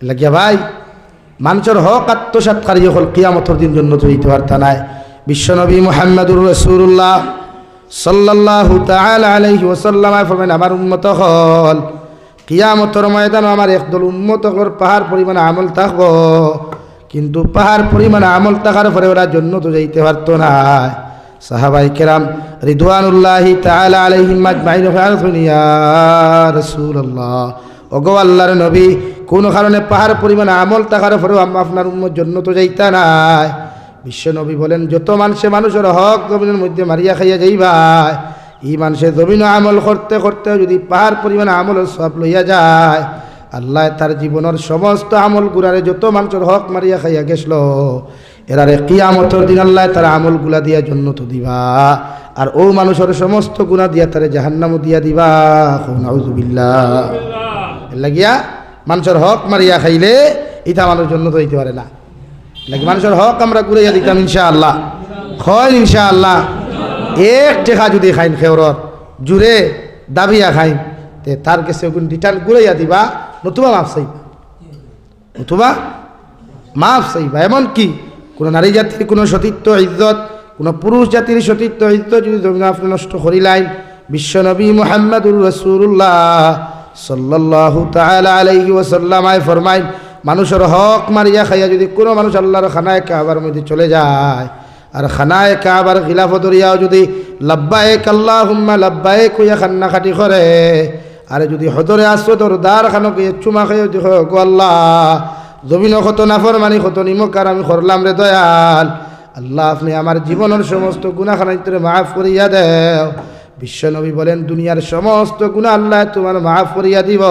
লাগিয়া ভাই মানুষের হক আত্মসাৎকারী হল কিয়ামতের দিন জন্য হইতে পারতা নাই। বিশ্বনবী মুহাম্মদুর রাসূলুল্লাহ সাল্লাল্লাহু তাআলা আলাইহি ওয়াসাল্লাম ফরমান আমার উম্মত হল কিয়ামতের ময়দানে আমার একদল উম্মতর পাহাড় পরিমাণ আমল থাকবো, কিন্তু পাহাড় পরিমাণ আমল থাকার পরে ওরা জান্নাতে যাইতে পারতো না। সাহাবায়ে কেরাম রিদওয়ানুল্লাহি তাআলা আলাইহিম আজমাইন ফারফুন ইয়া রাসূলুল্লাহ, ওগো আল্লাহর নবী কোন কারণে পাহাড় পরিমাণ আমল থাকার পরেও আপনার উম্মত জান্নাতে যাইতা নাই? বিশ্ব নবী বলেন যত মানুষের হক জমিনের মধ্যে মারিয়া খাইয়া যাইবা, এই মানুষের জমিন আমল করতে করতে যদি পাহাড় পরিমাণ আমলের সব লইয়া যায়, আল্লাহ তার জীবনের সমস্ত আমল গুলারে যত মানুষের হক মারিয়া খাইয়া গেছিল এরারে কিয়ামতের দিন আল্লাহ তার আমল গুলা দিয়া জান্নাত দিবা, আর ও মানুষের সমস্ত গুনাহ দিয়া তারে জাহান্নামও দিয়া দিবা। নাউযুবিল্লাহ। লাগিয়া মানুষের হক মারিয়া খাইলে এটা মানুষ জান্নাত হইতে পারে না। লাগে মানুষের হক আমরা ঘুরাইয়া দিতাম ইনশাআল্লাহ, হয় ইনশাআল্লাহ। এক টেকা যদি খাইন খেওরর জুড়ে দাবিয়া খাইন তে তার কাছে রিটার্ন ঘুরাইয়া দিবা, নতুবা মাফ চাইবা, নতুবা মাফ চাইবা। এমন কি কোনো নারী জাতির কোনো সতীত্ব ইজ্জত, কোনো পুরুষ জাতির সতীত্ব ইজ্জত যদি জমিন আপনি নষ্ট করিলেন, বিশ্বনবী মুহাম্মদুর রাসূলুল্লাহ সাল্লাল্লাহু তাআলা আলাইহি ওয়াসাল্লাম ফরমাইন মানুষের হক মারিয়া খাইয়া যদি কোনো মানুষ আল্লাহর খানায় কাবার মধ্যে চলে যায় আর খানায় কাবার খিলাফত ধরিয়াও যদি লাব্বাইক আল্লাহুম্মা লাব্বাইক কইয়া খান্না খাটি করে, আর যদি হজরে আসওয়াদর দ্বার খানকে চুমা খাইয়া যদি গো আল্লাহ জমিন কত নাফরমানি কত নিমকার আমি করলাম রে দয়াল, আল্লাহ আপনি আমার জীবনের সমস্ত গুনাহ খানাইতে মাফ করিয়া দেও। বিশ্বনবী বলেন দুনিয়ার সমস্ত গুনাহ আল্লাহ তোমার মাফ করিয়া দিব,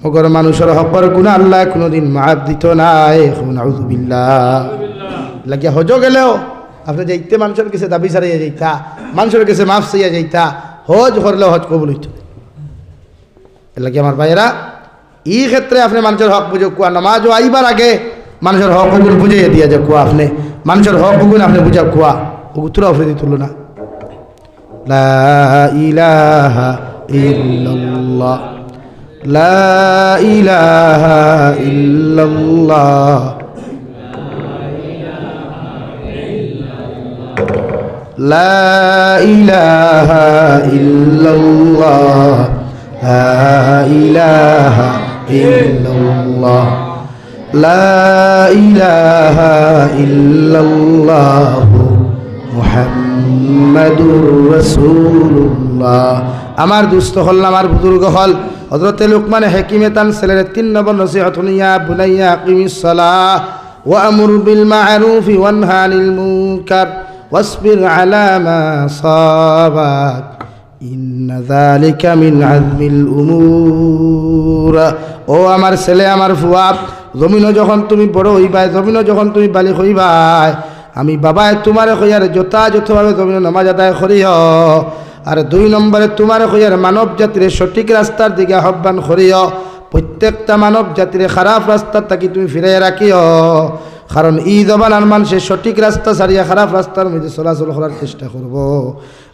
মগর মানুষের হকর গুনাহ আল্লাহ কোনোদিন মাফ দিত নাই। নাউযুবিল্লাহ। লাগিয়া হজ গেলেও আপনি যাইতে মানুষের কাছে দাবি ছাড়াইয়া যাইতা, মানুষের কাছে মাফ চাইয়া যাইতা, হজ করলেও হজ কবুল হইত। লাগে আমার ভাইয়েরা এই ক্ষেত্রে আপনি মানুষের হক বুঝে কুয়া, নামাজও আইবার আগে মানুষের হক গুণ বুঝাইয়া দিয়া যে কুয়া আপনি মানুষের হক গুণ আপনি বুঝা কুয়া উত্তরা উফরে তুলো না। লা ইলাহা ইল্লাল্লাহ, লা ইলাহা ইল্লাল্লাহ, লা ইলাহা ইল্লাল্লাহ, লা ইলাহা ইল্লাল্লাহ, লা ইলাহা ইল্লাল্লাহ মুহাম্মাদুর রাসূলুল্লাহ। আমার দুস্থ হল আমার বুজুর্গ হল হযরতে লুকমান হাকিমে তান ছেলের 3 নম্বর নসিহত নিয়া বুনাইয়া আকিমিস সালাহ ওয়া আমুর বিল মা'রুফ ওয়া নহি আনিল মুনকার ওয়াসবির আলা মা সাবাক ইন্না যালিকা মিন আযমিল উমুর। ও আমার ছেলে আমার ফুয়া, জমিনও যখন তুমি বড় হইবাই, জমিনও যখন তুমি বালিক হইবাই, আমি বাবায় তোমারে কইয়ার যথাযথভাবে জমিন নামাজ আদায় করিও, আর 2 নম্বরে তোমারে কইয়ার মানব জাতির সঠিক রাস্তার দিকে আহ্বান করিও, প্রত্যেকটা মানব জাতির খারাপ রাস্তার থাকি তুমি ফিরাইয়া রাখিও, কারণ এই জবানার মানুষে সঠিক রাস্তা ছাড়িয়া খারাপ রাস্তার মধ্যে চলাচল করার চেষ্টা করব।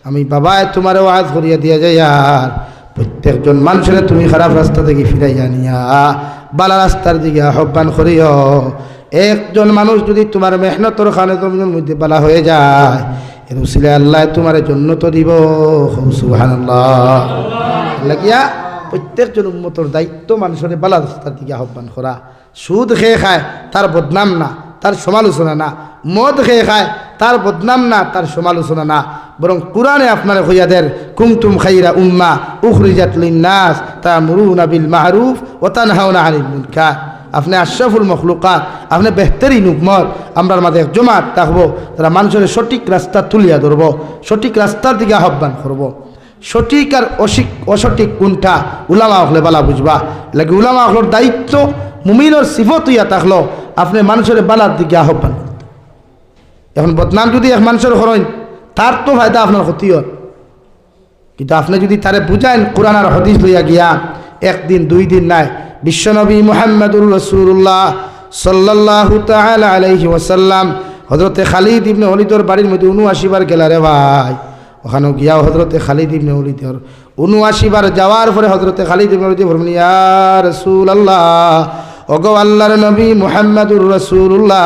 আমি বাবায় তোমারে ওয়াজ করিয়া দিয়া যাই, আর প্রত্যেকজন মানুষের তুমি খারাপ রাস্তা থেকে ফিরাইয়া নিয়া বালা রাস্তার দিকে আহ্বান করিও। একজন মানুষ যদি তোমার মেহনতর খানে জমিনের মধ্যে বালা হয়ে যায়, এর উসিলে আল্লাহ তোমার জান্নাত দিব। সুবহানাল্লাহ। লাগিয়া প্রত্যেকজন উম্মতর দায়িত্ব মানুষের বালা রাস্তার দিকে আহ্বান করা। সুদ খেয়ে খায় তার বদনাম না, তার সমালোচনা না, মদ খেয়ে খায় তার বদনাম না, তার সমালোচনা না, বরং কুরআনে আপনারা কইয়া দেন কুনতুম খাইরা উম্মাহ উখরিজাত লিন-নাস তা'মুরুনা বিল মা'রুফ ওয়া তানহাউনা আনিল মুনকার। আপনি আশরাফুল মখলুকাত, আপনি বেহতরিন উম্মত, আমরার মাঝে এক জমাত থাকবো তারা মানুষের সঠিক রাস্তা তুলিয়া ধরব, সঠিক রাস্তার দিকে আহ্বান করব। সঠিক আর অসঠিক কোনটা উলামা হলে বালা বুঝবা। লাগে উলামা হলোর দায়িত্ব মুমিনের সিফত হইয়া থাকলো আপনি মানুষের বালার দিকে আহ্বান করতে। এখন বদনাম যদি এক মানুষের করেন তার তো ফায়দা আপনার ক্ষতি হয়, কিন্তু আপনি যদি তারে বুঝাইন কোরআন আর হাদিস লইয়া গিয়া, 1 দিন 2 দিন নাই। বিশ্বনবী মুহাম্মদুর রাসূলুল্লাহ সাল্লাল্লাহু তাআলা আলাইহি ওয়াসাল্লাম হযরতে খালিদ ইবনে ওলীদের বাড়ির মধ্যে 79 বার গেলা রে ভাই। ওখানে গিয়া হযরতে খালিদ ইবনে ওলীদের 79 বার যাওয়ার পরে হযরতে খালিদ ইবনে ওলীদ বললেন ইয়া রাসূলুল্লাহ, ওগো আল্লাহর নবী মুহাম্মদুর রাসূলুল্লাহ,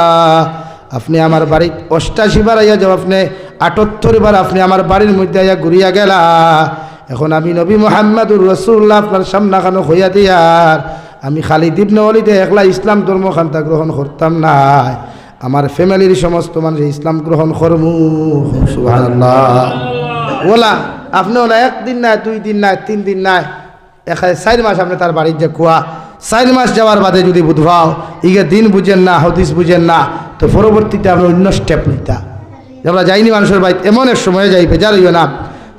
আপনি আমার বাড়ি 88 বার আইয়া যাও, আপনি 78 বার আপনি আমার বাড়ির মধ্যে আইয়া ঘুরিয়া গেলা। এখন আমি নবী মুহাম্মদুর রাসূলুল্লাহ আপনার সামনাখানো হইয়া দিয়ার আমি খালিদ ইবনে ওয়ালিদে একলা ইসলাম ধর্ম খান্তা গ্রহণ করতাম না, আমার ফ্যামিলির সমস্ত মানুষ ইসলাম গ্রহণ করমু। সুবহানাল্লাহ। ওলা আপনি ওলা 1 দিন নাই, 2 দিন নাই, 3 দিন নাই, 4 মাস আপনি তার বাড়ির যে কুয়া 4 মাস যাওয়ার বাদে যদি বুধবাও ইগে দিন বুঝেন না, হাদিস বুঝেন না, তো পরবর্তীতে আপনি অন্য স্টেপ নিতা। আমরা যাইনি মানুষের বাড়িতে এমন এক সময়ে যাই বেজার হইও না,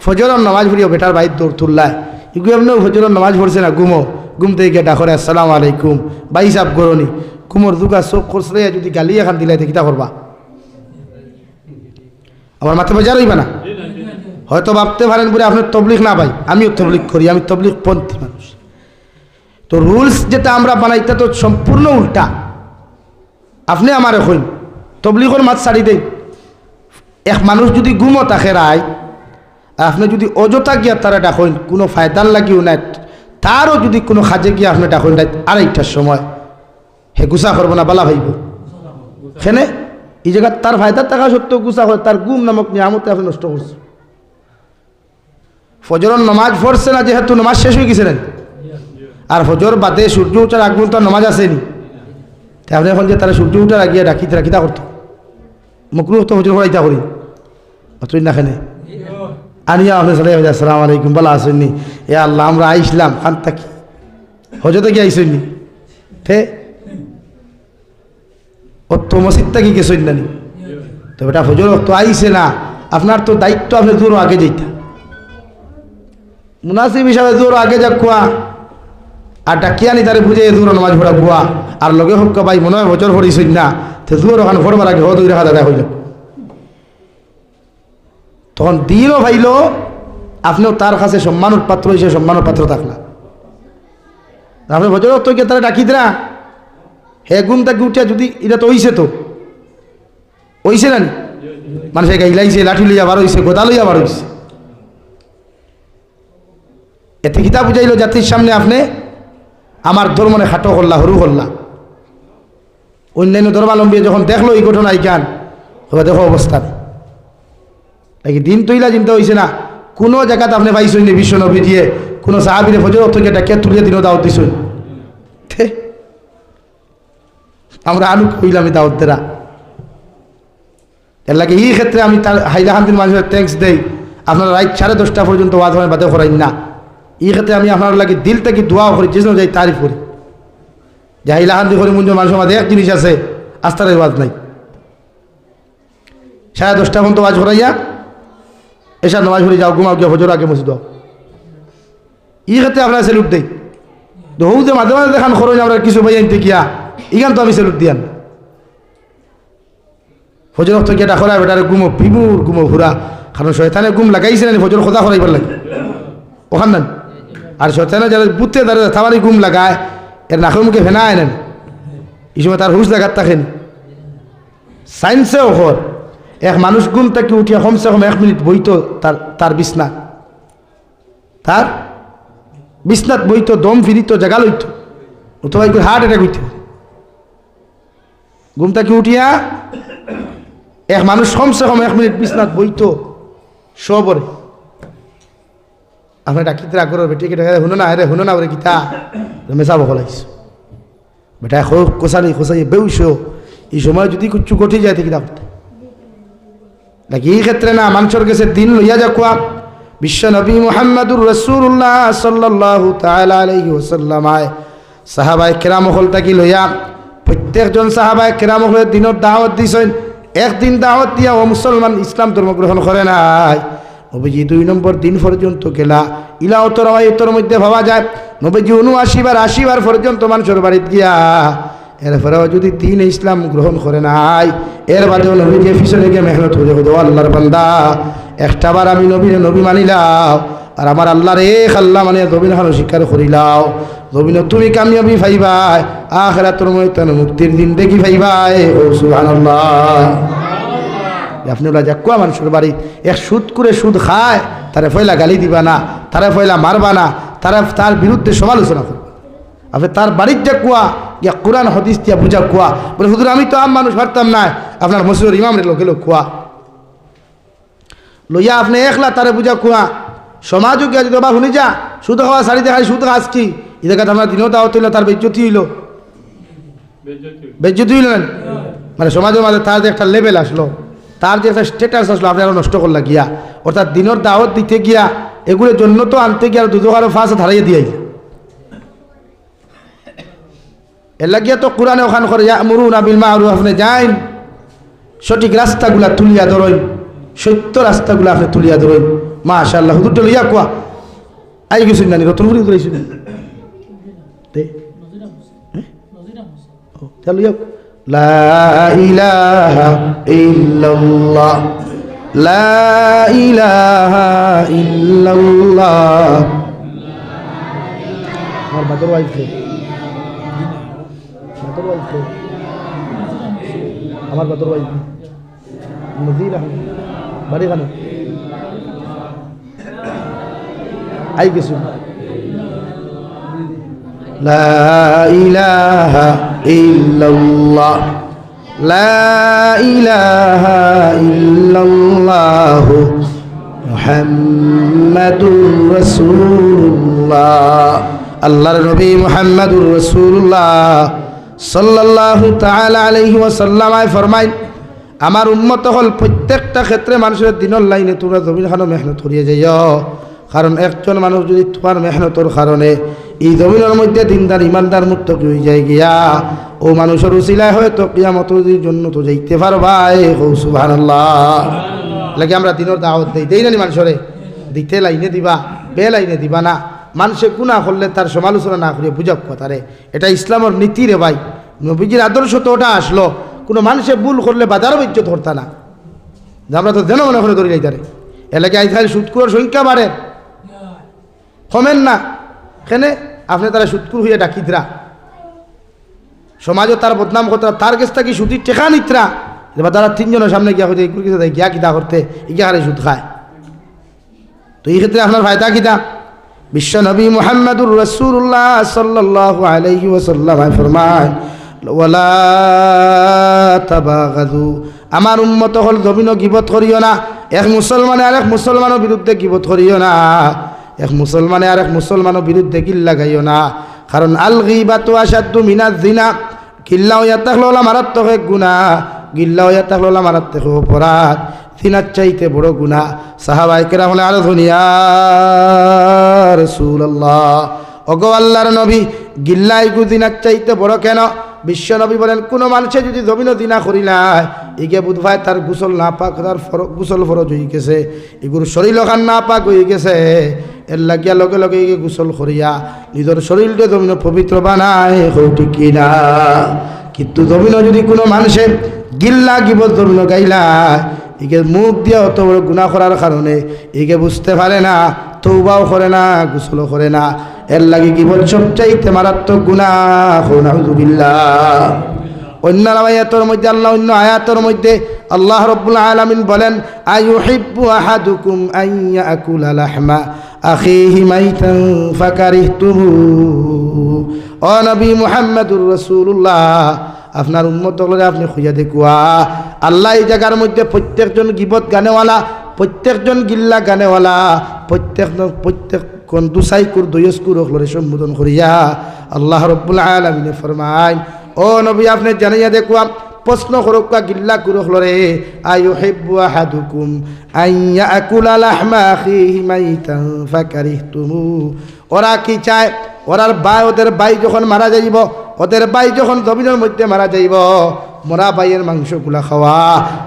ফজরের নামাজ পড়িও বেটার বাড়ির দৌড় তুললায় ইগু এমনিও ফজরের নামাজ পড়ছে না, ঘুম থেকে গিয়ে ডাকরে আসসালামু আলাইকুম ভাই সাহেব গরনি কুমোর দুগা চোখ খরচলে যদি গালি এখান দিলাই কিতা করবা? আমার মাথা বেজার হইবা না? হয়তো ভাবতে পারেন বলে আপনার তবলিগ না ভাই, আমিও তবলিগ করি, আমি তবলিগ পন্থী মানুষ। তো রুলস যেটা আমরা বানাইতে তো সম্পূর্ণ উল্টা। আপনি আমার এখন তবলিগর মাছ ছাড়ি দেই, এক মানুষ যদি ঘুমো তাকে রায়, আপনি যদি অযথা গিয়া তারা ডাকেন কোনো ফায়দার লাগিও নাই, তারও যদি কোনো খাজে গিয়া আপনি ডাকেন নাই 2:30টার সময়, হে গুসা করবো না বালা ভাইব সেনে এই জায়গা তার ফায়দার টাকা সত্ত্বেও গুসা হয়, তার গুম নামক নিয়ামতে আপনি নষ্ট করছে। ফজরের নামাজ পড়ছে না যেহেতু নামাজ শেষ হয়ে গেছিলেন, আর ফজর বাদে সূর্য উঠার আগ পর্যন্ত নামাজ আসেনি, তাই আপনি এখন যে তারা সূর্য উঠার আগিয়ে রাখিতা করতো মকরুহ তো ফজর পড়াইতা করি অতই না খেনে আনিয়া আপনি সালাই আসসালামু আলাইকুম বলা আসেননি, এ আল্লাহ আমরা আইসলাম খান থাকি হজতে গিয়ে আইসেননি ঠে অত মসজিদটা কি গেছেন নানি, তো বেটা ফজর তো আইসে না, আপনার তো দায়িত্ব আপনি দূর আগে যাইতা, মুনাসিব হিসাবে দূর আগে যা কুয়া আর ডাকিয়ানি তারে বুঝে দূর নামাজ পড়া কুয়া আর লগে হোক ভাই মনে হয় বছর পড়িছেন না, তো দূর ওখানে ফোরবার আগে দুই রাখা দাদা হইল, তখন দিনও ভাইল আপনিও তার কাছে সম্মানের পাত্র হিসেবে সম্মানের পাত্র থাকলা। আপনি বছর তো গিয়ে তারা ডাকি দিলা হে গুম তাকে উঠিয়া যদি এটা তো হইছে, তো হইছে না মানুষে গাইলাইছে, লাঠি লইয়া বার হইছে, গোদা লইয়া বার হইছে, এতে কিতা বুঝাইল জাতির সামনে আপনি আমার ধর্মনে খাটো করলা, হরু করলা। অন্যান্য ধর্মালম্বী যখন দেখলো এই ঘটনা ইকান দেখো অবস্থা নাকি দিন তৈলা চিন্তা হয়েছে না, কোনো জায়গাতে আপনি পাইছেন নি বিশ্ব নবী দিয়ে কোনো সাহাবিরে ফজর থেকে ডাকিয়া তুলিয়া দিনও দাওয়াত দিছেন? আমরা আলু কইলাম দাওয়াত দেরা এর লাগে এই ক্ষেত্রে আমি তার হাইলাকান্দির মানুষের থ্যাঙ্কস দেই, আপনারা রাত 10:30 পর্যন্ত ওয়াজ হয় বাদে করাইন না, এই ক্ষেত্রে আমি আপনার লাগে দিল থেকে দোয়াও করি, যেন যাই তারিফ করি যে হাইলাকান্দি করি মঞ্জুর মানুষের মাঝে এক জিনিস আছে আস্থার ওয়াজ নাই, 10:30 পর্যন্ত ওয়াজ করাইয়া এসা নামাজ পড়ে যাও, ঘুমাও গিয়া ফজর আগে মসজিদ এই ক্ষেত্রে আপনারা সেলুট দেই। তো হৌ যে মাঝে মাঝে দেখান খরচ আমরা কিছু ভাই আনতে গিয়া ইখান তো আমি সেলুট দিয়ান ফজর তো গিয়ে ডাকরা বেটারে ঘুমো পিবুর ঘুমো ঘুরা, কারণ শয়তানে ঘুম লাগাইছে না ফজর খোদা করাইবার লাগে ওখান নেন, আর শয়তানে যারা বুঝতে দাঁড়িয়ে থামারি ঘুম লাগায় এর নাকের মুখে ফেনা আনেন, এই সময় তার হুশ লাগাত থাকেন। সায়েন্সেও ঘর এক মানুষ ঘুম থেকে উঠিয়া কমসে কম 1 মিনিট বইতো তার বিছনাত বইতো, দম ফিরিত, জাগা লইতো, অথবা হার্ট অ্যাটাক হইত। ঘুম থেকে উঠিয়া এক মানুষ কমসে কম 1 মিনিট বিছনাত বইতো সবরে আপনার ডাকিতে আগ্রহ বেটিকে দেখা শুনো না, আরে শুনো না বলে গীতা মেশা বকলাইছ বেটা কোসাই বেউস, এই সময় যদি কিছু ঘটে যায় তো কিতা করতে নাকি? এই ক্ষেত্রে না মানুষের কাছে দিন লইয়া যাকুয়া বিশ্ব নবী মুহাম্মদুর রাসূলুল্লাহ সাল্লাল্লাহু তাআলা আলাইহি ওয়াসাল্লাম সাহাবায়ে কেরাম হল তাকি লইয়া প্রত্যেকজন সাহাবায়ে কেরাম হল দিনের দাওয়াত দিছেন। একদিন দাওয়াত দিয়া ও মুসলমান ইসলাম ধর্ম গ্রহণ করে নাই, নবীজি 2 নম্বর দিন পর্যন্ত গেলা ইলা অতর মধ্যে ভাবা যায় নবীজি 79 বার 80 বার পর্যন্ত মানুষের বাড়িতে গিয়া এরপরেও যদি দিন ইসলাম গ্রহণ করে নাই, এর বাদেও নবীজি পিছনে গিয়ে মেহনত করে ও আল্লাহর বান্দা একটাবার আমি নবী মানিলাও আর আমার আল্লাহর এক আল্লাহ মানে নবীন হানো স্বীকার করিলাও, নবীন তুমি কামিয়াবি পাইবাই, আখিরাতের ময়দান মুক্তির দিন দেখি পাইবাই। ও সুবহানাল্লাহ। আপনি ওলা যাকুয়া মানুষের বাড়ি এক সুদ করে সুদ খায়, তারা ফয়লা গালি দিবা না, তারা ফয়লা মারবা না, তার বিরুদ্ধে সমালোচনা করবে। আপনি তার বাড়ির যাকুয়া গিয়া কোরআন হাদিস দিয়া বুঝা কোয়া। বলে হুজুর আমি তো আম মানুষ পারতাম না, আপনার মসজিদের ইমামের লোকে লোক কোয়া লইয়া আপনি একলা তারে বুঝা কোয়া। সমাজও গিয়া যদি বাবা শুনি যা সুদ খাওয়া শাড়ি দেখাই সুদ খাস কি এই জায়গায় আপনার দিনও দাওয়াত হইল, তার বেজ্জতি হইল, বেজ্জতি হইল না মানে সমাজের মাঝে তার যে একটা লেভেল আসলো, তার যে একটা স্ট্যাটাস আসলো, আপনি আরো নষ্ট করলা গিয়া। অর্থাৎ দিনের দাওয়াত দিতে গিয়া এগুলোর জন্য তো আনতে গিয়া দুধ আরো ফাঁসে ধারাইয়া দিয়াই এর লাগিয়া তো কোরআনে ওখান করে ইয়ামুরুনা বিল মা'রুফ, আপনি যাইন সঠিক রাস্তাগুলা তুলিয়া ধরইন, সত্য রাস্তাগুলা আপনি তুলিয়া ধরইন। মাশাআল্লাহ হুজুরটা লইয়া কোয়া আই গেছেন না রতন হুজুর আইছেন তে চলো ইয়া লা ইলাহা ইল্লাল্লাহ লা ইলাহা ইল্লাল্লাহ। আমার বাদর ওয়াইফ আমার বাদর ওয়াইফ নজির আহমেদ বাড়ি খানো আই গেছু লা ইলাহা ইল্লাল্লাহ লা ইলাহা ইল্লাল্লাহ মুহাম্মাদুর রাসূলুল্লাহ। আল্লাহর নবী মুহাম্মাদুর রাসূলুল্লাহ সাল্লাল্লাহু তাআলা আলাইহি ওয়াসাল্লাম ফরমায় আমার উম্মত হল প্রত্যেকটা ক্ষেত্রে মানুষের দিনের লাইনে তোমরা জমিন খানো মেহনত করিয়ে যাইও। কারণ একজন মানুষ যদি তোমার মেহনতর কারণে এই জমিনের মধ্যে দিনদার ইমানদার মুক্ত হয়ে যায় গিয়া ও মানুষের উসিলায় হয়তো কিয়ামতের জন্য তো যাইতে পারবাই। সুবহানাল্লাহ। লাগে আমরা দিনের দাওয়াত দেই না মানুষরে দিতে লাইনে দিবা, বে লাইনে দিবা না। মানুষে গুনাহ করলে তার সমালোচনা না করিয়া বুঝাব কথারে, এটা ইসলামের নীতি রে ভাই। নবীজির আদর্শ তো ওটা আসলো, কোনো মানুষে ভুল করলে বাজারও ইজ্জত ধরতা না, আমরা তো যেন মনে করে ধরি যাইতারে। এলাকায় আজকাল সুদকুরের সংখ্যা বাড়ে, কমেন না কেন? আপনি তারা সুদকুর হইয়া ডাকিতরা, সমাজও তার বদনাম করতে, তার কাছ থেকে সুদির টেকা নিতরা। এবার তারা তিনজনের সামনে গিয়া হইতে এগুলো কিছু গিয়া কিতা করতে ইগিয়া হারে সুদ খায়। তো এই ক্ষেত্রে আপনার ফায়দা কিতা? বিশ্ব নবী মুহাম্মদুর রাসূলুল্লাহ সাল্লাল্লাহু আলাইহি ওয়াসাল্লাম ফরমায় ওয়ালা তাবাগাদু, আমার উম্মত হল জমিন গিবত করিও না। এক মুসলমানে আরেক মুসলমানের বিরুদ্ধে গিবত করিও না, এক মুসলমানে আরেক মুসলমানের বিরুদ্ধে গিল্লা গাইও না। কারণ আল গীবাতু আশাদ্দু মিনাজ জিনা, গিল্লা হইয়া থাকলে ওলা মারাত্মক এক গুনাহ, গিল্লা হইয়া থাকলে ওলা মারাত্মক অপরাধ, জিনার চাইতে বড় গুনাহ। সাহাবায়ে কেরাম হলে আরো দুনিয়া রাসূলুল্লাহ, ওগো আল্লাহর নবী গিল্লাই গুজিনার চাইতে বড় কেন? বিশ্ব নবী বলেন কোন মানুষে যদি জমিন দিনা করিলায় ইগে বুধভাই তার গোসল না পাক, তার গোসল ফরজ হয়ে গেছে, এগুলো শরীর খান না পাক হয়ে গেছে, এর লাগিয়া লগে লগে ইগে গোসল করিয়া নিজের শরীরকে জমিন পবিত্র বানায়, হৌটি কিনা। কিন্তু জমিন যদি কোনো মানুষে গিল্লা গিবত জমিন গাইলায় ইগে মুখ দিয়া অত বড় গুনাহ করার কারণে ইগে বুঝতে পারে না, তওবাও করে না, গোসলও করে না, এর লাগি গিবত সবচাইতে মারাত্মক গুনাহ। নাউযুবিল্লাহ। অন্য আয়াতের মধ্যে আল্লাহ অন্য আয়াতের মধ্যে আল্লাহ রাব্বুল আলামিন বলেন আইয়ুহিব্বু আহাদুকুম আন ইয়াকুলা লাহমা আখিহি মাইতান ফাকারিহতুহু। ও নবী মুহাম্মদুর রাসূলুল্লাহ, আপনার উম্মত হলে আপনি খুঁজে দেখুয়া আল্লাহ এই জায়গার মধ্যে প্রত্যেকজন গিবত গানেওয়ালা, প্রত্যেকজন গিল্লা গানেওয়ালা, প্রত্যেক কোন দুসাইকুর দয়স্কুর হলরে সম্বোধন করিয়া আল্লাহ রাব্বুল আলামিন ফরমায় ও নবী আপনি জানাইয়া দেখুয়া প্রশ্ন করুকা গিল্লা কুরু হলরে আইয়ুহিব্বু আহাদুকুম আন ইয়াকুলা লাহমা আখিহি মাইতান ফাকারিহতুমু। ওরা কি চায়? ওদের ভাই যখন মারা যাইব, ওদের ভাই যখন জমিনের মধ্যে মারা যাইব, মরা ভাইয়ের মাংসগুলা খাওয়া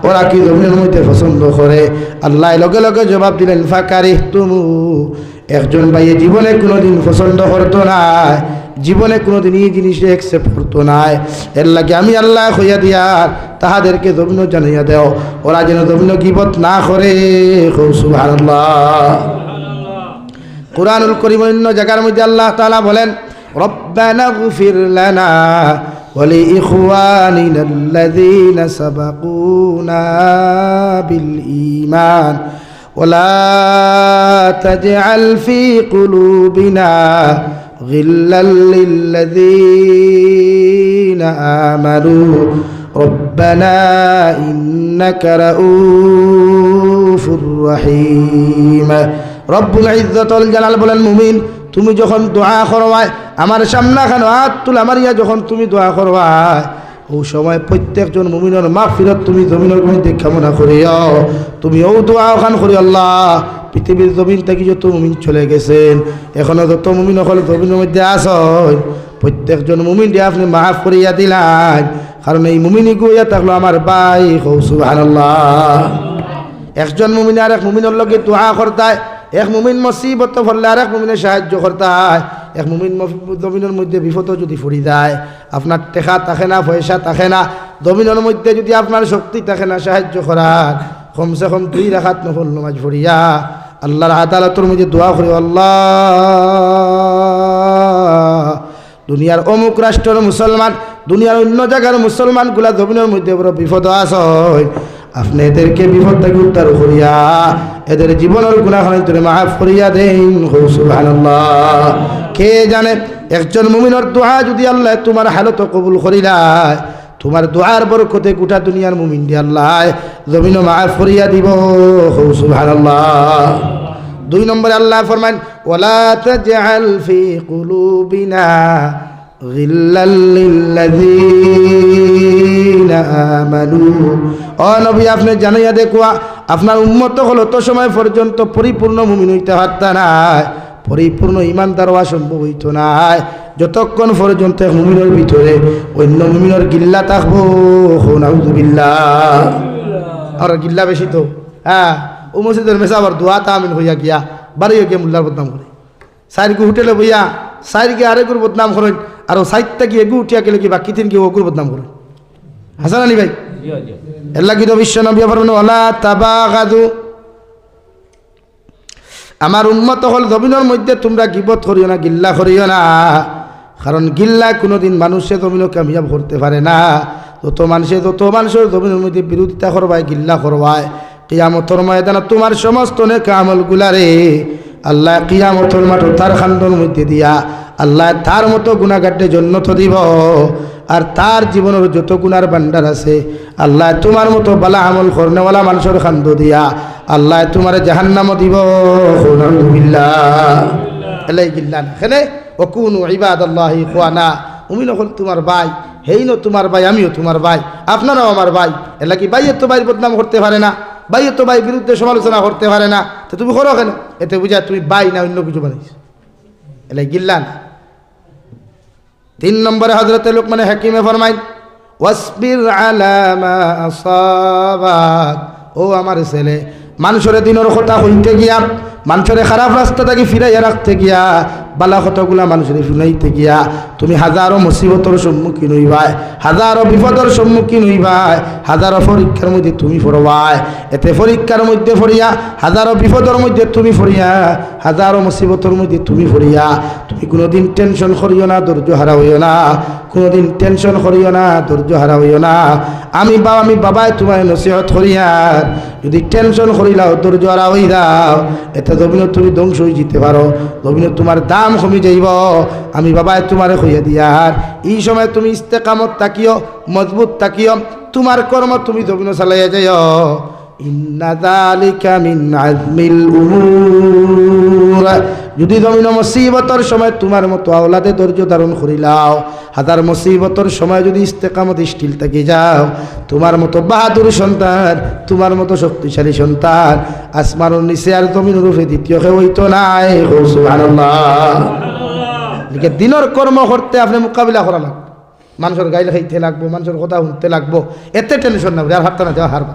ওরা কি জমিনের মধ্যে পছন্দ করে? আল্লাহ লগে লগে জবাব দিলেন ফাকারিহতুমু। একজন ভাইয়ে জীবনে কোনোদিন পছন্দ করতো না, জীবনে কোনোদিন এই জিনিসে অ্যাকসেপ্ট করতো না। এর লাগে আমি আল্লাহ হইয়া দিয়ার তাহাদেরকে জমিন জানাইয়া দেও, ওরা যেন জমিন গীবত না করে। সুবহানাল্লাহ। কুরআনুল কারীম অন্য জায়গার মধ্যে আল্লাহ তাআলা বলেন রব্বানা গফির লানা ওয়া লিইখওয়ানিনা আল্লাযীনা সাবাকুনা বিল ঈমান ওয়া লা তাজআল ফী কুলুবিনা غلا للذين آمنوا ربنا إنك رؤوف رحيم রব্বুল ইজ্জতুল জালাল বলেন মুমিন তুমি যখন দোয়া করবাই আমার সামনে খানো হাত তুল আমার ইয়া যখন তুমি দোয়া করবাই ও সময় প্রত্যেকজন মুমিনের মাগফিরাত তুমি জমিনের মধ্যে কামনা করিও তুমি ও দোয়া খান করি আল্লাহ পৃথিবীর জমিন থেকে যত মুমিন চলে গেছেন এখনো যত মুমিন হল জমিনের মধ্যে আসন প্রত্যেকজন মুমিন দিয়ে আপনি মাফ করিয়া দিলেন কারণ এই মুমিনই গুইয়া থাকলো আমার ভাই সুবহানাল্লাহ একজন মুমিন আর এক মুমিনের লগে দোয়া করতায় এক মুমিন মুসিবত পড়লে আর এক মুমিনের সাহায্য করতায় এক মুমিন জমিনের মধ্যে বিপদ যদি পড়ি যায় আপনার টেকা থাকে না পয়সা থাকে না জমিনের মধ্যে যদি আপনার শক্তি থাকে না সাহায্য করার কমসে কম 2 রাকাত নফল নামাজ পড়িয়া আল্লাহর আদালতের মধ্যে দোয়া করি আল্লাহ দুনিয়ার অমুক রাষ্ট্রের মুসলমান দুনিয়ার অন্য জায়গার মুসলমানগুলা জমিনের মধ্যে বড় বিপদ আছে আপনি এদেরকে বিপদ থেকে উদ্ধার করিয়া এদের জীবনের গুনাহখানি তুমি মাফ করিয়া দেন সুবহানাল্লাহ কে জানে একজন মুমিনের দোয়া যদি আল্লাহ তোমার হালত কবুল করিলায় তোমার দোয়ার বরকতে গোটা দুনিয়ার মুমিন দিয়ে আল্লাহ জমিন মাফ করিয়া দিব সুবহানাল্লাহ 2 নম্বরে আল্লাহ ফরমান ওয়ালা তাজআল ফি কুলুবিনা غلا للذين آمنوا ও নবী আপনি জানাইয়া দেখুয়া আপনার উম্মত হলো তো সময় পর্যন্ত পরিপূর্ণ মুমিন হইতে পারতা না পরিপূর্ণ ঈমানদার হওয়া সম্ভব হইতো না যতক্ষণ পর্যন্ত মুমিনের ভিতরে অন্য মুমিনের গিল্লা থাকবো নাউযুবিল্লাহ আর গিল্লা বেশি তো হ্যাঁ ও মসজিদের মেসাবার দোয়া তামিন হইয়া গিয়া বাড়িয়ে গিয়ে মোল্লার বদনাম করে সাইরকে হোটেলে বইয়া সাইরকে আরেকুর বদনাম করেন আর সাইটটা গিয়ে এগু উঠিয়া গেলে কি বাকি তিন কি ওগুর বদনাম করেন হাসান আলী ভাই আল্লাহ কি তো বিশ্ব নবী ফরমান ওয়ালা তাবাগাদু আমার উম্মত হল জমিনের মধ্যে তোমরা গিবত করিও না গিল্লা করিও না কারণ গিল্লা কোনোদিন মানুষে জমিনও কামিয়াব করতে পারে না যত মানুষের জমিনের মধ্যে বিরোধিতা করবায় গিল্লা করবায় কিয়ামতের ময়দানে তোমার সমস্ত নেক আমলগুলারে আল্লাহ কিয়ামতের মাঠে তার খান্ডর মধ্যে দিয়া আল্লাহ তার মতো গুনাহগারদের জন্য তো দিব আর তার জীবনের যত গুনার ভান্ডার আছে আল্লাহ তোমার মতো বালা আমল করনেওয়ালা মানুষের খান্ড দিয়া আল্লাহ তোমার জাহান্নামও দিব নাউযুবিল্লাহ এলাই গিল্লান এখানে ওকুনু ইবাদাল্লাহি ইখওয়ানা উমিন হল তোমার ভাই হেইনো তোমার ভাই আমিও তোমার ভাই আপনারাও আমার ভাই এলা কি ভাইয়ের তো ভাইয়ের বদনাম করতে পারে না ভাইয়ের তো ভাই বিরুদ্ধে সমালোচনা করতে পারে না তো তুমি করো কেন এতে বুঝা তুমি ভাই না অন্য কিছু বানাইছ এলাই গিল্লান 3 নম্বরে হযরত লুকমান হাকিমে ফরমাইন ওয়াসবির আলা মা আসাবাক ও আমার ছেলে মানুষের দিনের কথা হইতে গিয়া মানুষের খারাপ রাস্তা থেকে ফিরাইয়া রাখতে গিয়া বালা কথাগুলা মানুষের শুনাইতে গিয়া তুমি হাজারো মুসিবতের সম্মুখীন হইবাই হাজারো বিপদের সম্মুখীন হইবাই হাজারো পরীক্ষার মধ্যে তুমি পড়বাই এতে পরীক্ষার মধ্যে পড়িয়া হাজারো বিপদের মধ্যে তুমি পড়িয়া হাজারো মুসিবতের মধ্যে তুমি পড়িয়া তুমি কোনোদিন টেনশন করিও না ধৈর্য হারা হইও না কোনোদিন টেনশন করিও না ধৈর্য হারা হইও না আমি বাবাই তোমায় নসিহত করিয়ার যদি টেনশন করিলাও ধৈর্য হারা হই দাও এতে জমিন তুমি ধ্বংস হয়ে যেতে পারো জমিন তোমার দাম কমে যাইব আমি বাবাই তোমারে কইয়া দিয়ার এই সময় তুমি ইস্তেকামত তাকিও মজবুত তাকিও তোমার কর্ম তুমি জমিন চালাইয়া যাইও ইন্না যালিকা মিন আজমিল উমুর যদি জমিন মুসিবতের সময় তোমার মতো আওলাদে ধৈর্য ধারণ করিলাও হাজার মুসিবতের সময় যদি ইস্তেকামত স্থির থাকি যাও তোমার মতো বাহাদুর সন্তান তোমার মতো শক্তিশালী সন্তান আসমানের নিচে আর জমিনের উপরে দ্বিতীয় কেউ হইতো নাই সুবহানাল্লাহ লিখে দিনের কর্ম করতে আপনি মোকাবিলা করা লাগবে মানুষের গাইলে খাইতে লাগবো মানুষের কথা শুনতে লাগবো এতে টেনশন না আর হারতা না যাওয়া হারবা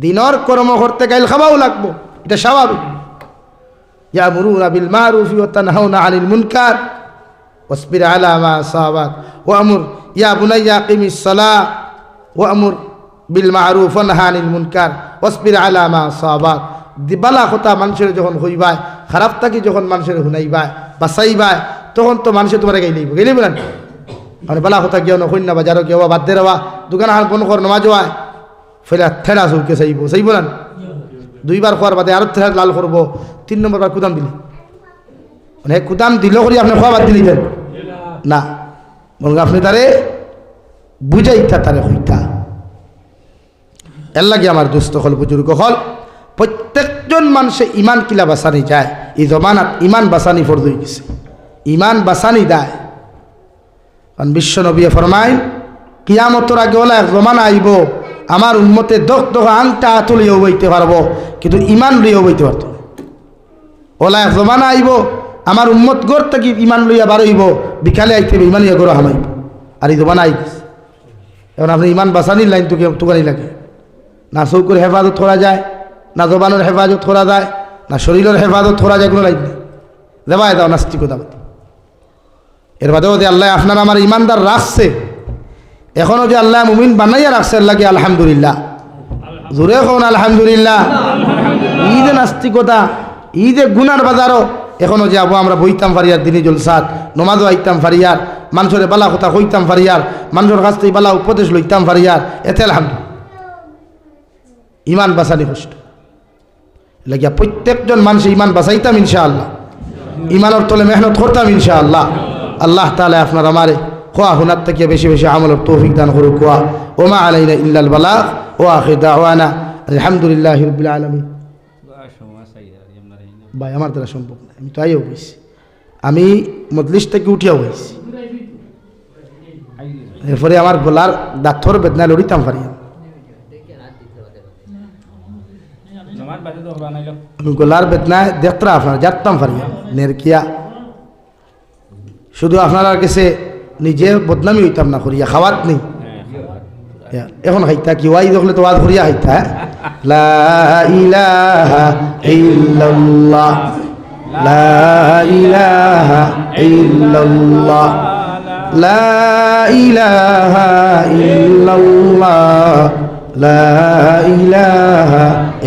দিনের কর্ম করতে গাইল খাওয়াও লাগবো এটা স্বাভাবিক ইয়ামুরুনা বিল মারুফি ওয়া তানহাউনা আনিল মুনকার ওয়াসবির আলা মা আসাবাক ওয়ামুর ইয়া বুনাইয়া আকিমিস সালাহ ওয়ামুর বিল মারুফ ওয়া নাহি আনিল মুনকার ওয়াসবির আলা মা আসাবাক দিবালা কথা মানুষের যখন হইবাই খারাপ থাকি যখন মানুষের হুনাইবাই বাসাইবাই তখন তো মানুষের তোমার গেলেই বলেন মানে বালা কথা কেউ নখইন না বাজারও কেউ বাদ দে রাবা দোকান হার বন কর নমাজ হয় ফেলে ঠেলা চৌকে চাইব বলেন 2 বার খোয়ার বাদে আরো ঠেলা লাল করবো 3 নম্বর বার কুদাম দিলি মানে কুদাম দিল করি আপনি খোয়া বাদ দিলি দেন না, বরং আপনি তারে বুঝাইতা তারে হইতা। এর লাগে আমার দুস্থ হল বুজুর্গ হল প্রত্যেকজন মানুষে ইমান কিলা বাঁচানি যায়। এই জমানাত ইমান বাঁচানি ফরজ হয়ে গেছে, ইমান বাঁচানি দেয়। কারণ বিশ্ব নবী ফরমাইন কিয়ামতর আগে ওলা এক জমানা আইব আমার উম্মতে দখ দখ আংটা হাত লিয়েও বইতে পারবো কিন্তু ইমান লইয়াও বইতে পারত না। ওলা এক জমানা আইব আমার উম্মত গড় থেকে ইমান লইয়া বারইব, বিকালে আইতে ইমান ইয়া গড় হামাইব। আর এই জমানা আই গেছে। এখন আপনি ইমান বাঁচানির লাইন তুকানি লাগে না, চৌকুর হেফাজত করা যায় না, জবানের হেফাজত করা যায় না, শরীরের হেফাজত করা যায়, কোনো লাইন নেই। দেবায় দাও নাস্তিকতা। এর বাদেও যে আল্লাহ আপনার আমার ইমানদার রাখছে, এখনও যে আল্লাহ মুমিন বানাইয়া রাখছে লাগে আলহামদুলিল্লাহ, জোরে কোন আলহামদুলিল্লাহ। ই যে নাস্তিকতা, ই যে গুনার বাজারও এখনও যে আবু আমরা বইতাম ফারিয়ার দিনী জলসাত, নমাজও আইতাম ফারিয়ার, মানুষের বালা কথা কইতাম ফারিয়ার, মানুষের কাছ থেকে বালা উপদেশ লইতাম ফারিয়ার, এতে আলহামদুলিল্লাহ। ইমান বাঁচানি কষ্ট লাগিয়া প্রত্যেকজন মানুষে ইমান বাঁচাইতাম ইনশাআল্লাহ, ইমানের তলে মেহনত করতাম ইনশাআল্লাহ। আল্লাহ তাআলা আপনার আমারে খোয়া হুনার থেকে বেশি বেশি আমলের তৌফিক দান করুক। কোয়া ওমা আলাইনা ইল্লাল বালাগ ওয়া আখির দাওয়ানা আলহামদুলিল্লাহি রাব্বিল আলামিন। ভাই আমার দ্বারা সম্ভব না, আমি তো আইও বইছি, আমি মজলিস থেকে উঠিয়াও বইছি, এরপরে আমার গলার দাঁতর বেদনা লড়িতাম পারি, আমি গলার বেদনায় দেখতাম আপনার জানতাম পারি নেরকিয়া, শুধু আপনার কাছে নিজে বদনামি হইতাম না করিয়া খাওয়াত নেই। এখন খাইতা কি ওয়াই দেখলে তো ওয়াজ করিয়া খাইতা। লা ইলাহা ইল্লাল্লাহ, লা ইলাহা ইল্লাল্লাহ, লা ইলাহা ইল্লাল্লাহ, লা ইলাহা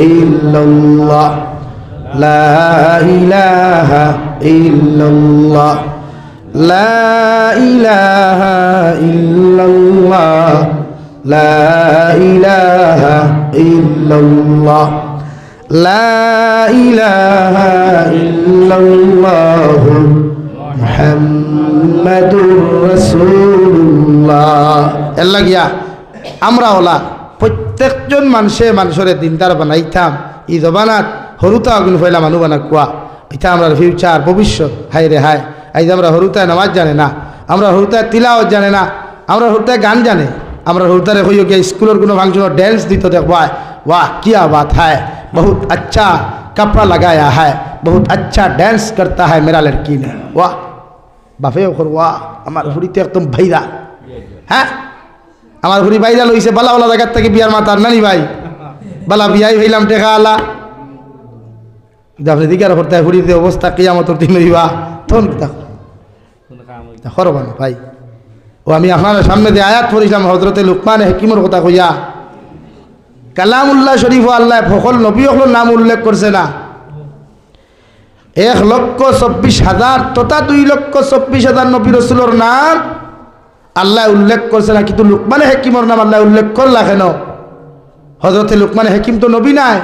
ইল্লাল্লাহ, লা ইলাহা ইল্লাল্লাহ, লা ইলাহা ইল্লাল্লাহ, লা ইলাহা ইল্লাল্লাহ, লা ইলাহা ইল্লাল্লাহ মুহাম্মাদুর রাসূলুল্লাহ। এর লাগিয়া আমরা ওলা প্রত্যেকজন মানুষের দিনদার বানাইতাম। এই জবানাত হরুতা অগুন ফেলা মানুষ বানা কুয়া, এটা আমরা ফিউচার ভবিষ্যৎ। হাই রে হায়, এই যে আমরা হরুতায় নামাজ জানে না, আমরা হরুতায় তিলাওয়াত জানে না, আমরা হরুতায় গান জানে, আমরা হরুতারে কইও গিয়ে স্কুলের কোনো ফাংশনের ড্যান্স দিত দেখবা, वाह क्या बात है, बहुत अच्छा कपड़ा लगाया है, बहुत अच्छा डांस करता है मेरा लड़की ने, वाह बाफे ओखर वाह আমার হুড়িতে একদম ভাইরা। হ্যাঁ আমার হুড়ি ভাইরাল হইছে বালা বালা জায়গার থেকে বিয়ার মাতার নানি ভাই বালা বিয়াই হইলাম টেকা আলা। আপনি দিকার করতে হুড়িতে অবস্থা কিয়ামতের দিন হইবা তখন খরবান ভাই। ও আমি আপনার সামনে যে আয়াত পড়িলাম হজরতে লুকমান হাকিমের কথা কইয়া, কালামুল্লাহ শরীফ আল্লাহ ফখল নবী হল নাম উল্লেখ করছে না। 1,24,000 তথা 2,24,000 নবী রসুলের নাম আল্লাহ উল্লেখ করছে না, কিন্তু লুকমান হাকিমের নাম আল্লাহ উল্লেখ করলা কেন? হজরতে লুকমান হাকিম তো নবী নাই,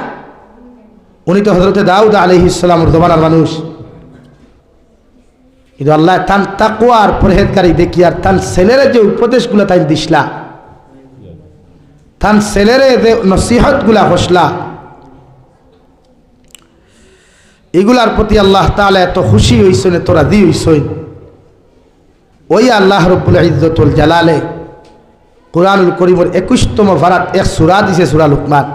উনি তো হজরতে দাউদ আলাইহিস সালামের জমানার মানুষ। কিন্তু আল্লাহ তান তাকওয়ার পরহেজগারি দেখি আর তান ছেলেরে যে উপদেশগুলো তাই দিসলা, তান ছেলেরে যে নসিহতগুলা হসলা, এগুলার প্রতি আল্লাহ তাআলা এত খুশি হইছেন, এত রাজি হইছেন। ওই আল্লাহ রব্বুল ইজ্জতুল জালালে কুরআনুল কারীমের 21তম পারাত এক সূরা দিছে, সূরা লুকমান।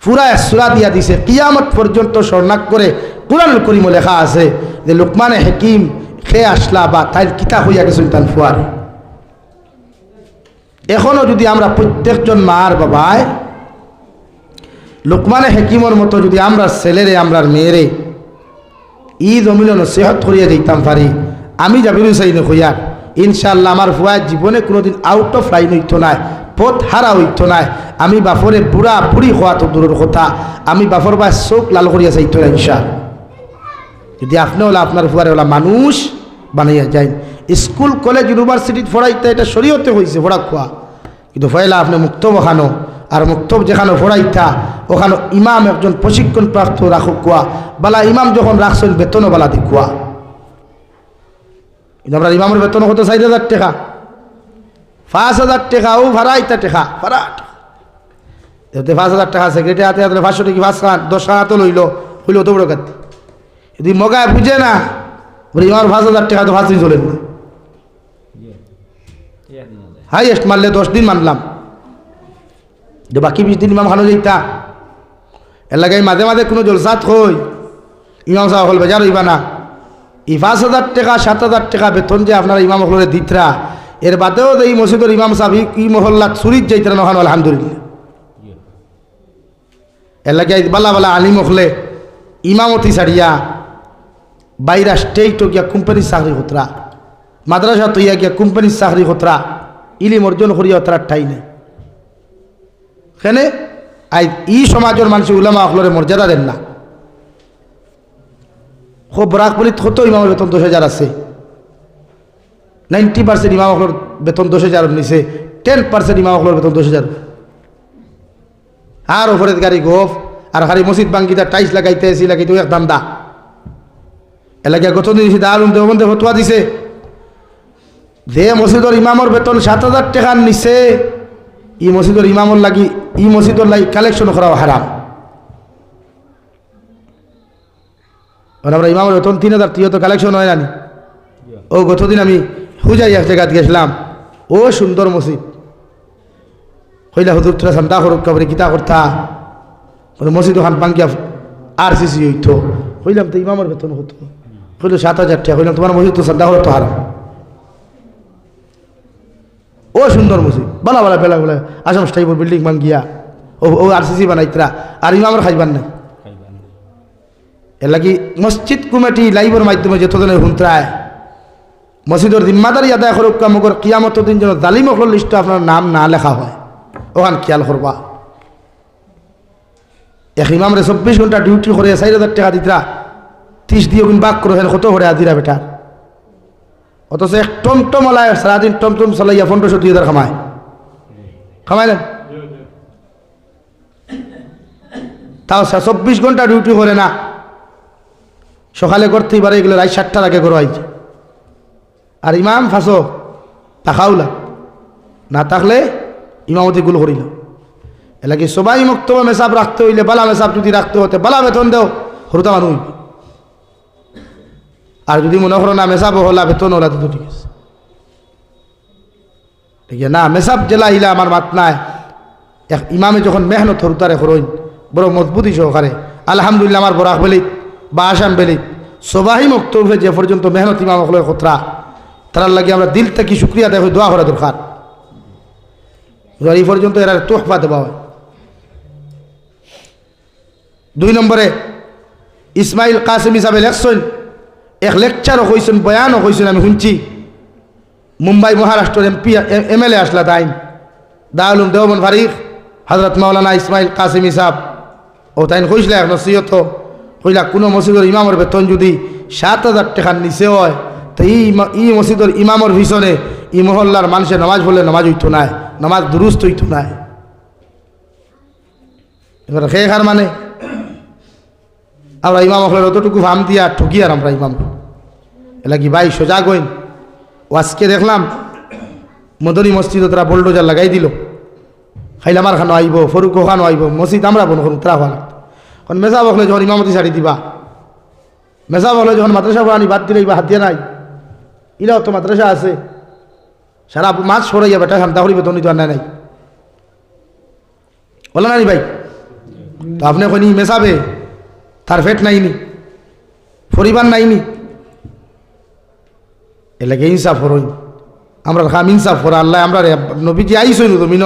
পুরা এক সূরা দিয়া দিছে, কিয়ামত পর্যন্ত স্বর্ণাক করে কুরআনুল কারীমে লেখা আছে যে লুকমানে হাকিম খে আসলা বা তাই কিতা হইয়া গেছেন তান ফুয়ার। এখনো যদি আমরা প্রত্যেকজন মার বাবায় লুকমানে হাকিমের মতো যদি আমরা ছেলেরে আমরা মেয়েরে ই জমিল নসিহত করিয়া দিতাম পারি, আমি যাবির চাই নইয়া ইনশাআল্লাহ আমার ফুয়ার জীবনে কোনোদিন আউট অফ লাইন হইতো না, পথ হারা হইতো না। আমি বাপরে বুড়া বুড়ি হওয়া তো দূরের কথা, আমি বাপর বা চোখ লাল করিয়া চাইতো না ইনশাআল্লাহ। যদি আপনি হলে আপনার ফুয়ারে ওলা মানুষ বানাইয়া যায়। স্কুল কলেজ ইউনিভার্সিটি পড়াইতে এটা শরীয়তে হয়েছে পড়া খোয়া, কিন্তু ফয়লা আপনি মুক্তব ওখানো আর মুক্তব যেখানে পড়াইতা ওখানে ইমাম একজন প্রশিক্ষণ প্রাপ্ত রাখুক কোয়া, বালা ইমাম যখন রাখছেন বেতনও বালা দিকুয়া। আমরা ইমামের বেতন কত 4,000 টাকা, 5,000 টাকা ও ভাড়া ইটা টাকা ভাড়া এতে 5,000 টাকা সেক্রেটারি হাতে হাতে 500 টাকা 5 খান 10 খান তো লইল হইলো তো বড় কাতি যদি মগায় বুঝে না বলে ইমার 5,000 টাকা তো 5 দিন চলেন না, হাইয়েস্ট মারলে 10 দিন মানলাম, যে বাকি 20 দিন ইমাম খানো যাইতা এর লাগে মাঝে মাঝে কোনো জলসাত হই ইমাম সাহেব হল বেজার হইবা না, এই 5,000 টাকা 7,000 টাকা বেতন যে আপনারা ইমাম হলরে দিতরা এর বাদেও যে এই মসজিদের ইমাম সাহেব এই মহল্লাত চুরিত যাইতরা নহান আলহামদুলিল্লাহ। এর লাগে বালা বালা আলিম হলে ইমামতি ছাড়িয়া বাইরা স্টেট গিয়া কোম্পানির চাকরি হতরা, মাদ্রাসা তৈয়া গিয়া কোম্পানির চাকরি হতরা, ইলিম অর্জন করিয়া তারা ঠাই নেই। কেনে আই ই সমাজের মানুষ উলামা হলরে মর্যাদা দেন না। খুব বরাক বলি কত ইমামের বেতন 10,000 আছে, 90% ইমাম হলর বেতন 10,000 নিচে, 10% ইমাম হলর বেতন 10,000 আর ওপরে গাড়ি গোফ আর খালি মসজিদ বাঙ্গিটা টাইস লাগাইতে এসি লাগাইতে এক দাম দা এলাকা গত দিন দারুন দেবন্দে ফতোয়া দিছে যে মসজিদের ইমামর বেতন 7,000 টাকার নিচে ই মসজিদের ইমামর লাগি ই মসজিদের লাগি কালেকশন করা হারাম। আমরা ইমামের বেতন 3,000 টিও তো কালেকশন হয় না। ও গতদিন আমি হুজাই এক জায়গায় গেছিলাম, ও সুন্দর মসজিদ হইলা হুজুর তোরা চান্দা করুক কবরে কিতা করতা মসজিদ ওখান পাঙ্কিয়া আর সিসি হইতো হইলাম তো ইমামের বেতন হতো হইল 7,000 টাকা, হইলাম তোমার মসজিদ তো চান্দা করো তো হারাম। ও সুন্দর মসজিদ বলা বলা বেলা বেলা আসাম স্টাইপর বিল্ডিং বাঙ্গিয়া ও আর সিসি বানাইতরা আর ইমামের খাইবার নাই। এর লাগি মসজিদ কমিটি লাইভের মাধ্যমে যতজনের হুন্ত্রায় মসজিদের জিম্মাদারি আদায় করুক কামকর কিয়ামত দিন যেন জালিম হল লিস্টে আপনার নাম না লেখা হয় ওখান খেয়াল করবা। এক ইমামরে 24 ঘন্টা ডিউটি করে 4,000 টাকা দিতরা 30 দিয়ে গুণ বাক করে কত করে আজিরা বেটা, অথচ এক টমটম ওলায় সারাদিন টমটম চলাইয়া 1500-2000 খামাইলেন তাও 24 ঘন্টা ডিউটি করে না, সকালে করতেই পারে এগুলো রাত 7টার আগে করে আইছে। আর ইমাম ফাঁসো তাকাউলা না থাকলে ইমামতি গুলো করিল। এলাকি সবাই মুক্ত মেসাব রাখতে হইলে বালা মেসাব যদি রাখতে হতে বালা বেতন দেও হরুতা মানুষ, আর যদি মনে করো না মেসাব হলা বেতন হলা তো ঠিক আছে, ঠিক না মেসাব জেলা হিলা আমার মাত নাই। এক ইমামে যখন মেহনত হরুতারে করইন বড় মজবুতি সহকারে আলহামদুলিল্লাহ আমার বরাক বেলিত বা আসাম বেলিত সবাই মুক্ত হয়ে যে পর্যন্ত মেহনত ইমাম হলের খতরা তার লাগে আমরা দিল থেকে শুক্রিয়া দেয় দোয়া করা দরকার। এই পর্যন্ত এরা তোহফা দেওয়া হয়। 2 নম্বরে ইসমাইল কাসেম হিসাবে লেখছেন, এক লেকচারও হয়েছেন বয়ানও হয়েছেন আমি শুনছি, মুম্বাই মহারাষ্ট্রের MP MLA আসলা তাই দারুল উলুম দেওবন্দ ফারিক হজরত মাওলানা ইসমাইল কাসেম হিসাব ও তাই কইসলা এক নসিহত কইলা কোনো মসজিদের ইমামের বেতন যদি 7,000 টাকার নিচে হয় তো এই মসজিদের ইমামের পিছনে এই মহল্লার মানুষের নামাজ পড়লে নামাজ হইতো না, নামাজ দুরুস্ত হইতো না। এবার খেয়ে খার মানে আমরা ইমাম হলের অতটুকু ফাম দিয়া ঠকি আর আমরা ইমাম এলা কি ভাই সোজা গইন। আজকে দেখলাম মদনী মসজিদে তারা বোল্ডোজার লাগাই দিল, খাইলামার খানো আইব ফরুক খানো আইব মসজিদ আমরা বন করুন তারা ভালো। কারণ মেসা বকলে যখন ইমামতি ছাড়ি দিবা, মেসা বকলে যখন মাদ্রাসা পড়ানি বাদ দিলে ইবা হাত দিয়ে নাই, ইলাও তো মাদ্রাসা আছে সারা মাছ সরাইয়া বেটা শান্তা করি বেতন নিতে নাই বলে না ভাই। তো আপনি এখন মেসাবে তার ফেট নাইনি পরিবার নাইনি, এলাকে ইনসাফ করই আমরা খাম ইনসাফ করা আল্লাহ আমরা নবীজি আইসই নো তুমি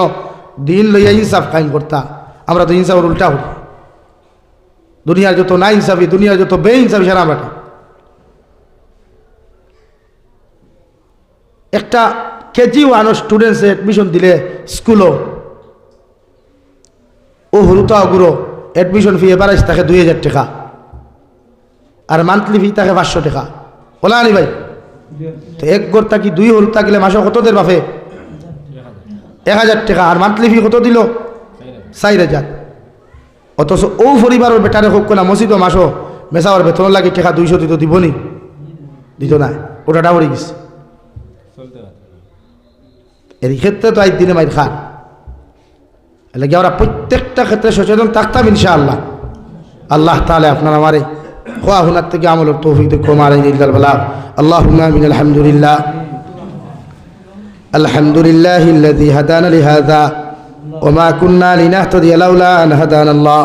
দিন লইয়া ইনসাফ কায়েম করতা, আমরা তো ইনসাফের উল্টা করি। দুনিয়ার যত না ইনসাফি দুনিয়ার যত বে ইনসাফি সারা আমরা একটা KG1 স্টুডেন্টসে অ্যাডমিশন দিলে স্কুলও ও হরুতা গুরো অ্যাডমিশন ফি এবার থাকে 2,000 টাকা আর মান্থলি ফি থাকে 500 টাকা বলা আনি ভাই। তো এক গড় থাকি 2 হরুতা গেলে মাসে কত দের বাপে 1,000 টাকা আর মান্থলি ফি কত দিল 4,000। অথচ ও পরিবারের বেটারে হোক না মসজিদও মাসও মেসাওয়ার বেতন লাগে টাকা 200 দিত দিবনি দিত না, ওটা ডাবরি গেছে এর ক্ষেত্রে তো আজ দিনে মাইর খান এলে কি আমরা প্রত্যেকটা ক্ষেত্রে সচেতন থাকতাম ইনশাআল্লাহ। আল্লাহ তাআলা আপনার আমারে খোয়া হুনার থেকে আমলের তৌফিক দিয়ে কমারে দিল বলা আল্লাহুম্মা আমিন। আলহামদুলিল্লাহ আলহামদুলিল্লাহিল্লাযী হাদানা লিহাযা ওয়া মা কুন্না লিনাহতাদিয়া লাউলা আন হাদানাল্লাহ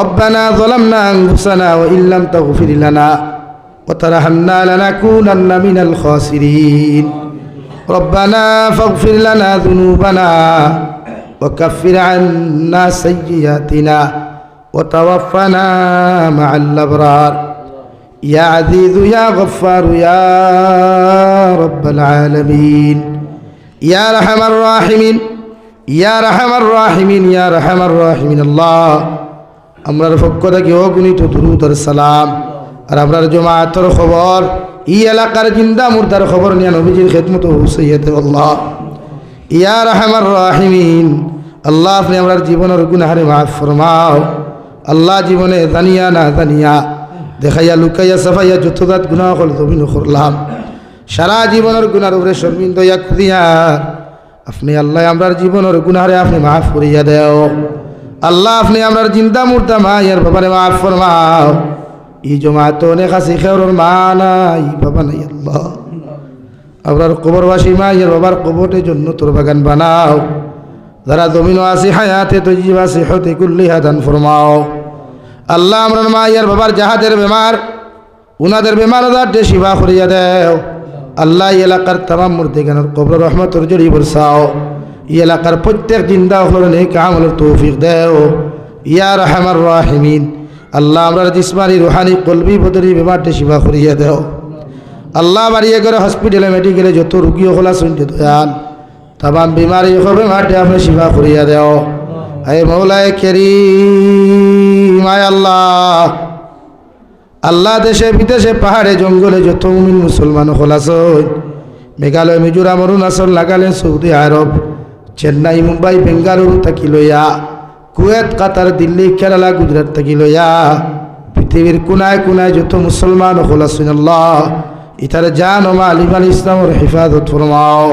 ربنا ظلمنا أنفسنا وإن لم تغفر لنا وترحمنا لنكونن من الخاسرين ربنا فاغفر لنا ذنوبنا وكفر عنا سيئاتنا وتوفنا مع الأبرار يا عزيز يا غفار يا رب العالمين يا أرحم الراحمين يا أرحم الراحمين يا أرحم الراحمين الله আমরার পক্ষ থেকে অগণিত দুরূদ আর সালাম আর আমরার জামাতের খবর এই এলাকার জিন্দা মুর্দার খবর নিয়ে নবীজির খেদমত হুসাইয়াতে আল্লাহ ইয়া রাহমার রাহিমিন আল্লাহ আপনি আমরার জীবনের গুনাহরে মাফ ফরমাও আল্লাহ জীবনে জানিয়া না জানিয়া দেখাইয়া লুকাইয়া সাফাইয়া যতদাত গুনাহ হল জমিন করলাম সারা জীবনের গুনার উপরে শর্মিন্দা ইয়া খুদিয়া আপনি আল্লাহ আমরার জীবনের গুনাহরে আপনি মাফ করিয়া দেও আল্লাহ আপনি আমরার জিন্দা মুর্দা মায়ের বাবারে মাফ ফরমাও এই জমাত অনেক আছে খেওরের মা নাই বাবা নাই আল্লাহ আমরার কবরবাসী মায়ের বাবার কবরের জন্য তোর বাগান বানাও যারা জমিনও আছে হায়াতে তৈজিব আছে হতে কুল্লি হাদান ফরমাও আল্লাহ আমরার মায়ের বাবার যাহাদের বেমার উনাদের বেমার আজারটে শিফা করিয়া দেও আল্লাহ এলাকার তামাম মুর্দিগানের কবর রহমতের জড়ি বরসাও এই এলাকার প্রত্যেক জিন্দা হল নেক আমলের তৌফিক দেও ইয়া রাহমার রাহিমিন আল্লাহ আমরার জিসমানি রুহানি কলবি বদরি বেমারটে শিফা করিয়া দেও আল্লাহ বাড়িয়ে করে হসপিটালে মেডিকেলে যত রুগী হলা শুনতে দয়াল তামাম বিমারি হবে মাঠে আপনি শিফা করিয়া দেও হে মৌলায়ে কারীম আয় আল্লাহ আল্লাহ দেশে বিদেশে পাহাড়ে জঙ্গলে যত মুমিন মুসলমান হলাছই মেঘালয় মিজোরাম অরুণাচল নাগাল্যান্ড সৌদি আরব চেন্নাই মুম্বাই বেঙ্গালুরু থাকি লইয়া কুয়েত কাতার দিল্লি কেরালা গুজরাট থাকি লইয়া পৃথিবীর কোনায় কোনায় যত মুসলমান হলাছইন আল্লাহ ইতারে জান ও মাল ইমান ইসলামের হেফাজত ফরমাও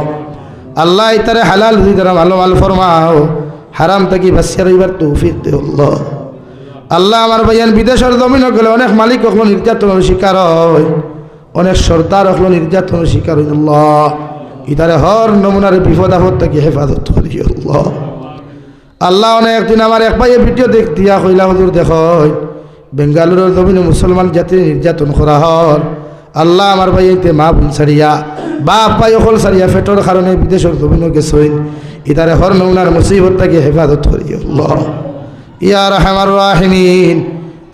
আল্লাহ ইতারে হালাল দ্বারা ভালো মাল ফরমাও হারাম থাকি বাঁচিয়া রইবার তৌফিক দেও আল্লাহ আল্লাহ আমার ভাইয়ান বিদেশের জমিন গেলে অনেক মালিক হলো নির্যাতনের শিকার হয় অনেক সর্দার হলো নির্যাতনের শিকার হইল আল্লাহ ইতারে হর নমুনার বিপদ আপদ থেকে হেফাজত করি আল্লাহ আল্লাহ অনেকদিন আমার এক ভাইয়ের ভিডিও দেখ দিয়া কইলা হুজুর দেখই বেঙ্গালুরুর জমিনে মুসলমান জাতির নির্যাতন করা হর আল্লাহ আমার ভাইতে মা বোন ছাড়িয়া বাপ ভাই অকল ছাড়িয়া ফেটর কারণে বিদেশের জমিনে গেছইন ইতারে হর নমুনার মুসিবত থেকে হেফাজত করি আল্লাহ ইয়া রাহমার রাহিমিন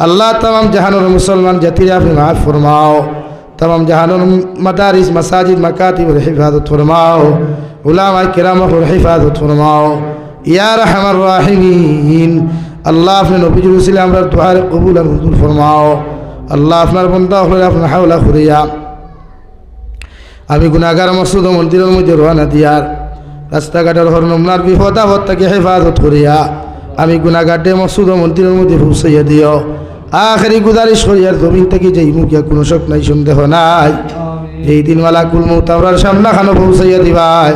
আল্লাহ तमाम জাহানের মুসলমান জাতির আপনি মাফ ফরমাও तमाम জাহানের মাদারিস মাসাজিদ মাকাতিবের হিফাজত ফরমাও উলামায়ে কিরামের হিফাজত ফরমাও ইয়া রাহমার রাহিমিন আল্লাহ আপনি নবীজির উসিলে আমরা দুআর কবুল আর মঞ্জুর ফরমাও আল্লাহ আপনার বান্দা হলে আপনি হাওলা করিয়া আমি গুনাহগার মসজিদ ও মন্দিরের মধ্যে রওনা দিয়ার রাস্তাঘাটের হর নমুনার বিপদ আপদ থেকে হেফাজত করিয়া আমি গুনাহগারে মসজিদ ও মন্দিরের মধ্যে পৌঁছাইয়া দিও আখেরি গুজারিশ করিয়ার জমিন থেকে যেই মুখিয়া কোনো শক নাই সন্দেহ নাই যেই দিন মালাকুল মউত আমরার সামনে খানো পৌঁছাইয়া দিবাই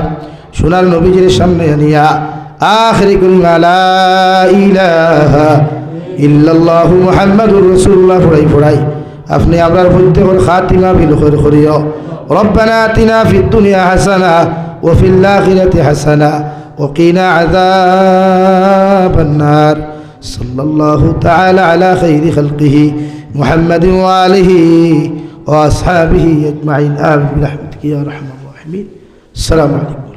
সোনার নবীজির সামনে আনিয়া আখেরি করিমা লা ইলাহা ইল্লাল্লাহু মুহাম্মাদুর রাসূলুল্লাহ পড়াই আপনি আমরার প্রত্যেকের খাতিমা বিল খৈর করিও রব্বানা আতিনা ফিদ দুনিয়া হাসানা ওয়া ফিল আখিরাতি হাসানা وقنا عذاب النار صلى الله تعالى على خير خلقه محمد وآله وأصحابه أجمعين آمين برحمتك يا أرحم الراحمين السلام عليكم.